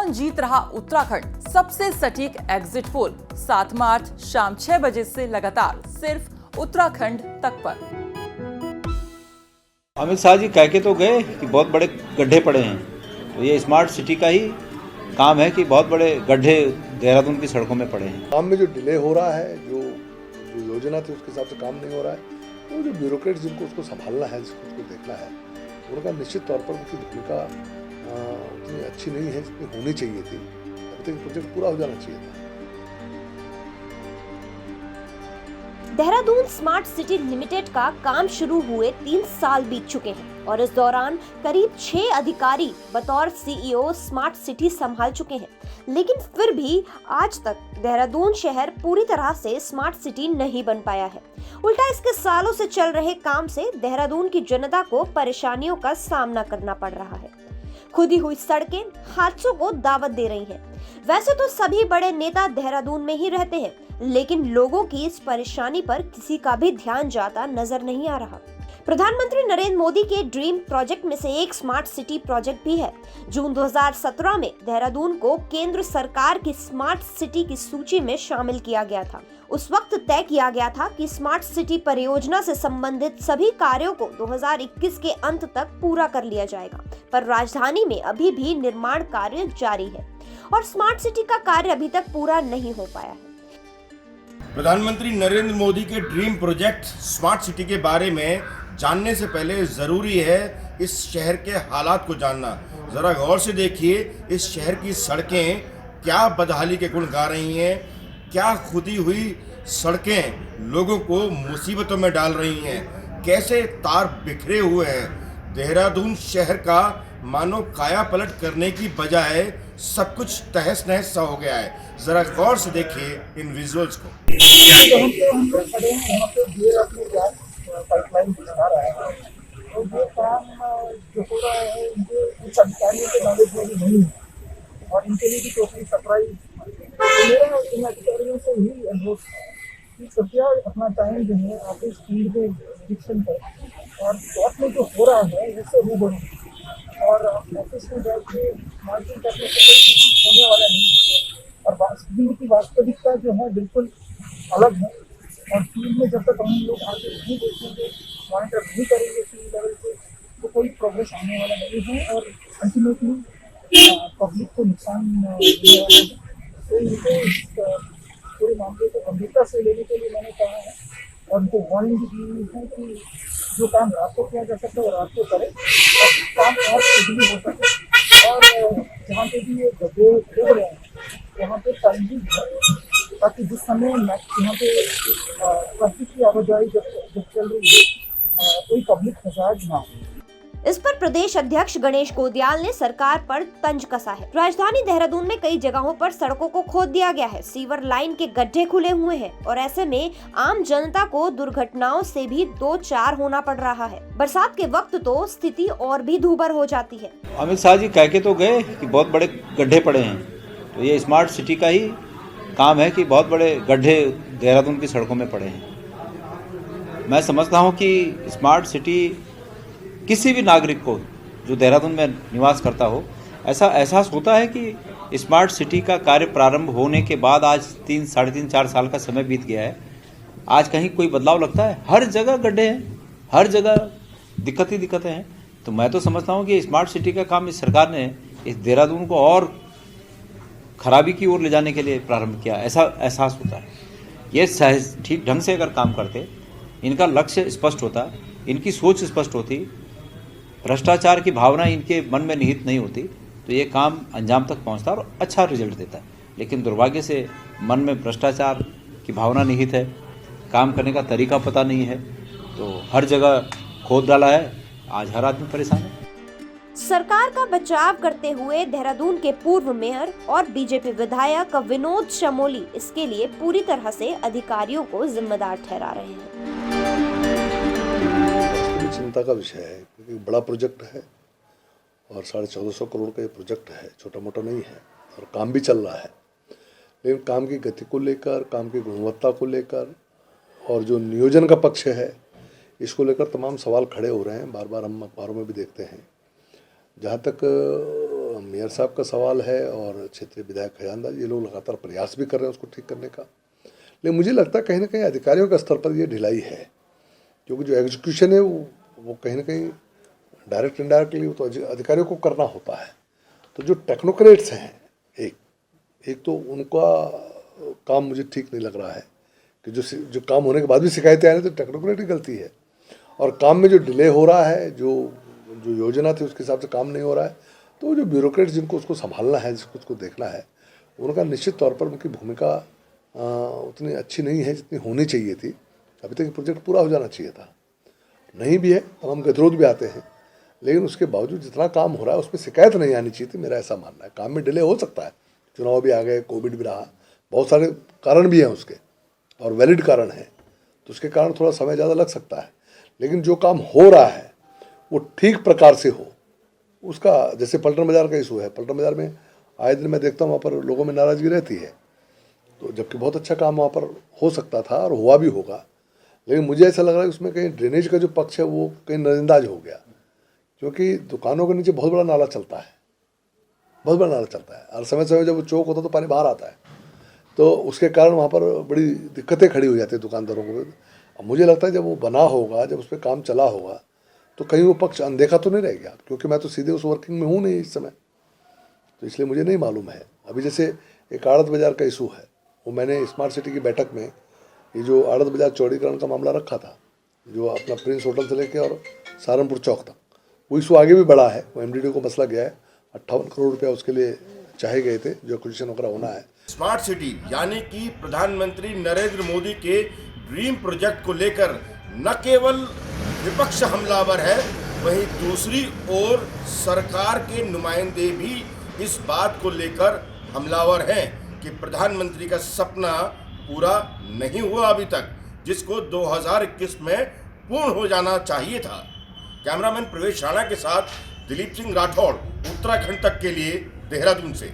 कौन जीत रहा उत्तराखंड, सबसे सटीक एग्जिट पोल 7 मार्च शाम 6 बजे से लगातार सिर्फ उत्तराखंड तक पर। अमित शाह जी कह के तो गए कि बहुत बड़े गड्ढे पड़े हैं, तो ये स्मार्ट सिटी का ही काम है कि बहुत बड़े गड्ढे देहरादून की सड़कों में पड़े हैं। काम में जो डिले हो रहा है, जो योजना थी उसके हिसाब से काम नहीं हो रहा है, तो जो ब्यूरोक्रेट्स जिनको उसको संभालना है, जिसको उसको देखना है, उनका निश्चित तौर पर उनकी भूमिका उतनी अच्छी नहीं है जितनी होनी चाहिए थी। अभी तक प्रोजेक्ट पूरा हो जाना चाहिए था। देहरादून स्मार्ट सिटी लिमिटेड का काम शुरू हुए 3 साल बीत चुके हैं और इस दौरान करीब 6 अधिकारी बतौर सीईओ स्मार्ट सिटी संभाल चुके हैं, लेकिन फिर भी आज तक देहरादून शहर पूरी तरह से स्मार्ट सिटी नहीं बन पाया है। उल्टा इसके सालों से चल रहे काम से देहरादून की जनता को परेशानियों का सामना करना पड़ रहा है। खुदी हुई सड़कें हादसों को दावत दे रही हैं। वैसे तो सभी बड़े नेता देहरादून में ही रहते हैं, लेकिन लोगों की इस परेशानी पर किसी का भी ध्यान जाता नजर नहीं आ रहा। प्रधानमंत्री नरेंद्र मोदी के ड्रीम प्रोजेक्ट में से एक स्मार्ट सिटी प्रोजेक्ट भी है। जून 2017 में देहरादून को केंद्र सरकार की स्मार्ट सिटी की सूची में शामिल किया गया था। उस वक्त तय किया गया था कि स्मार्ट सिटी परियोजना से संबंधित सभी कार्यों को 2021 के अंत तक पूरा कर लिया जाएगा, पर राजधानी में अभी भी निर्माण कार्य जारी है और स्मार्ट सिटी का कार्य अभी तक पूरा नहीं हो पाया है। प्रधानमंत्री नरेंद्र मोदी के ड्रीम प्रोजेक्ट स्मार्ट सिटी के बारे में जानने से पहले ज़रूरी है इस शहर के हालात को जानना। ज़रा गौर से देखिए, इस शहर की सड़कें क्या बदहाली के गुण गा रही हैं, क्या खुदी हुई सड़कें लोगों को मुसीबतों में डाल रही हैं, कैसे तार बिखरे हुए हैं। देहरादून शहर का मानो काया पलट करने की बजाय सब कुछ तहस नहस सा हो गया है। जरा गौर से देखिए इन विजुअल्स को। पाइपलाइन बिछा रहा है, तो ये काम जो हो रहा है इनके कुछ अधिकारियों के नॉलेज में भी नहीं है और इनके लिए भी टोटली सरप्राइज। तो मेरा इन अधिकारियों से ही अनुरोध है कि कृपया अपना टाइम जो है ऑफिस फील्ड में निरीक्षण करें और स्पॉट में जो हो रहा है उससे रूबरू और ऑफिस में जाके मार्किंग करने से कोई कुछ होने वाला नहीं है। और फील्ड की वास्तविकता जो है बिल्कुल अलग है और फील्ड में जब तक हम लोग आगे नहीं देखेंगे, मॉनिटर नहीं करेंगे फील्ड लेवल पे, तो कोई प्रोग्रेस आने वाला नहीं है और अल्टीमेटली पब्लिक को नुकसान होने वाला है। तो इनको इस पूरे मामले को गंभीरता से लेने के लिए मैंने कहा है और उनको वार्निंग भी दी हुई है कि जो काम रात को किया जा सकता है वो रात को करें और काम और स्पीडली हो सके। और जहाँ पे भी ये गड्ढे हो रहे हैं वहाँ पे टाइमिंग है, ताकि जिस समय यहाँ पे ट्रैफिक की आवाजाही जब चल रही है कोई पब्लिक हजाज ना हो। इस पर प्रदेश अध्यक्ष गणेश गोदियाल ने सरकार पर तंज कसा है। राजधानी देहरादून में कई जगहों पर सड़कों को खोद दिया गया है, सीवर लाइन के गड्ढे खुले हुए हैं और ऐसे में आम जनता को दुर्घटनाओं से भी 2-4 होना पड़ रहा है। बरसात के वक्त तो स्थिति और भी दूभर हो जाती है। अमित शाह जी कह के तो गए कि बहुत बड़े गड्ढे पड़े हैं, तो ये स्मार्ट सिटी का ही काम है कि बहुत बड़े गड्ढे देहरादून की सड़कों में पड़े हैं। मैं समझता हूँ कि स्मार्ट सिटी किसी भी नागरिक को जो देहरादून में निवास करता हो, ऐसा एहसास होता है कि स्मार्ट सिटी का कार्य प्रारंभ होने के बाद आज 3-4.5 साल का समय बीत गया है। आज कहीं कोई बदलाव लगता है? हर जगह गड्ढे हैं, हर जगह दिक्कतें हैं। तो मैं तो समझता हूँ कि स्मार्ट सिटी का काम इस सरकार ने इस देहरादून को और खराबी की ओर ले जाने के लिए प्रारंभ किया, ऐसा एहसास होता है। ये ठीक ढंग से अगर काम करते, इनका लक्ष्य स्पष्ट होता, इनकी सोच स्पष्ट होती, भ्रष्टाचार की भावना इनके मन में निहित नहीं होती, तो ये काम अंजाम तक पहुंचता और अच्छा रिजल्ट देता है। लेकिन दुर्भाग्य से मन में भ्रष्टाचार की भावना निहित है, काम करने का तरीका पता नहीं है, तो हर जगह खोद डाला है। आज हर आदमी परेशान है। सरकार का बचाव करते हुए देहरादून के पूर्व मेयर और बीजेपी विधायक विनोद चमोली इसके लिए पूरी तरह से अधिकारियों को जिम्मेदार ठहरा रहे हैं। चिंता का विषय है क्योंकि बड़ा प्रोजेक्ट है और 1450 करोड़ का ये प्रोजेक्ट है, छोटा मोटा नहीं है और काम भी चल रहा है। लेकिन काम की गति को लेकर, काम की गुणवत्ता को लेकर और जो नियोजन का पक्ष है इसको लेकर तमाम सवाल खड़े हो रहे हैं। बार बार हम अखबारों में भी देखते हैं। जहाँ तक मेयर साहब का सवाल है और क्षेत्रीय विधायक खजानदार, ये लोग लगातार प्रयास भी कर रहे हैं उसको ठीक करने का। लेकिन मुझे लगता है कहीं ना कहीं अधिकारियों के स्तर पर ये ढिलाई है, क्योंकि जो एग्जीक्यूशन है वो कहीं ना कहीं डायरेक्ट इनडायरेक्टली तो अधिकारियों को करना होता है। तो जो टेक्नोक्रेट्स हैं, एक तो उनका काम मुझे ठीक नहीं लग रहा है कि जो काम होने के बाद भी शिकायतें आ रही, तो टेक्नोक्रेट की गलती है। और काम में जो डिले हो रहा है, जो योजना थी उसके हिसाब से काम नहीं हो रहा है, तो जो ब्यूरोक्रेट्स जिनको उसको संभालना है, जिसको उसको देखना है, उनका निश्चित तौर पर उनकी भूमिका उतनी अच्छी नहीं है जितनी होनी चाहिए थी। अभी तक प्रोजेक्ट पूरा हो जाना चाहिए था, नहीं भी है, तो हम गतिरोध भी आते हैं, लेकिन उसके बावजूद जितना काम हो रहा है उसमें शिकायत नहीं आनी चाहिए थी, मेरा ऐसा मानना है। काम में डिले हो सकता है, चुनाव भी आ गए, कोविड भी रहा, बहुत सारे कारण भी हैं उसके और वैलिड कारण हैं, तो उसके कारण थोड़ा समय ज़्यादा लग सकता है। लेकिन जो काम हो रहा है वो ठीक प्रकार से हो, उसका जैसे पलटन बाज़ार का इशू है, पलटन बाज़ार में आए दिन मैं देखता हूँ वहाँ पर लोगों में नाराज़गी रहती है, तो जबकि बहुत अच्छा काम वहाँ पर हो सकता था और हुआ भी होगा। लेकिन मुझे ऐसा लग रहा है कि उसमें कहीं ड्रेनेज का जो पक्ष है वो कहीं नज़रअंदाज हो गया, क्योंकि दुकानों के नीचे बहुत बड़ा नाला चलता है, बहुत बड़ा नाला चलता है, और समय समय जब वो चौक होता है तो पानी बाहर आता है, तो उसके कारण वहाँ पर बड़ी दिक्कतें खड़ी हो जाती है दुकानदारों को। अब मुझे लगता है जब वो बना होगा, जब उस पर काम चला होगा, तो कहीं वो पक्ष अनदेखा तो नहीं रह गया, क्योंकि मैं तो सीधे उस वर्किंग में हूँ नहीं इस समय, तो इसलिए मुझे नहीं मालूम है। अभी जैसे एक आड़त बाज़ार का इशू है, वो मैंने स्मार्ट सिटी की बैठक में ये जो आड़त बाज़ार चौड़ीकरण का मामला रखा था, जो अपना प्रिंस होटल से लेके और सहारनपुर चौक तक, वो इशू आगे भी बढ़ा है। वो MDD को मसला गया है, 58 करोड़ रुपया उसके लिए चाहे गए थे, जो एक्विजिशन वगैरह होना है। स्मार्ट सिटी यानी कि प्रधानमंत्री नरेंद्र मोदी के ड्रीम प्रोजेक्ट को लेकर न केवल विपक्ष हमलावर है, वहीं दूसरी ओर सरकार के नुमाइंदे भी इस बात को लेकर हमलावर हैं कि प्रधानमंत्री का सपना पूरा नहीं हुआ अभी तक, जिसको 2021 में पूर्ण हो जाना चाहिए था। कैमरामैन प्रवेश राणा के साथ दिलीप सिंह राठौड़, उत्तराखंड तक के लिए देहरादून से।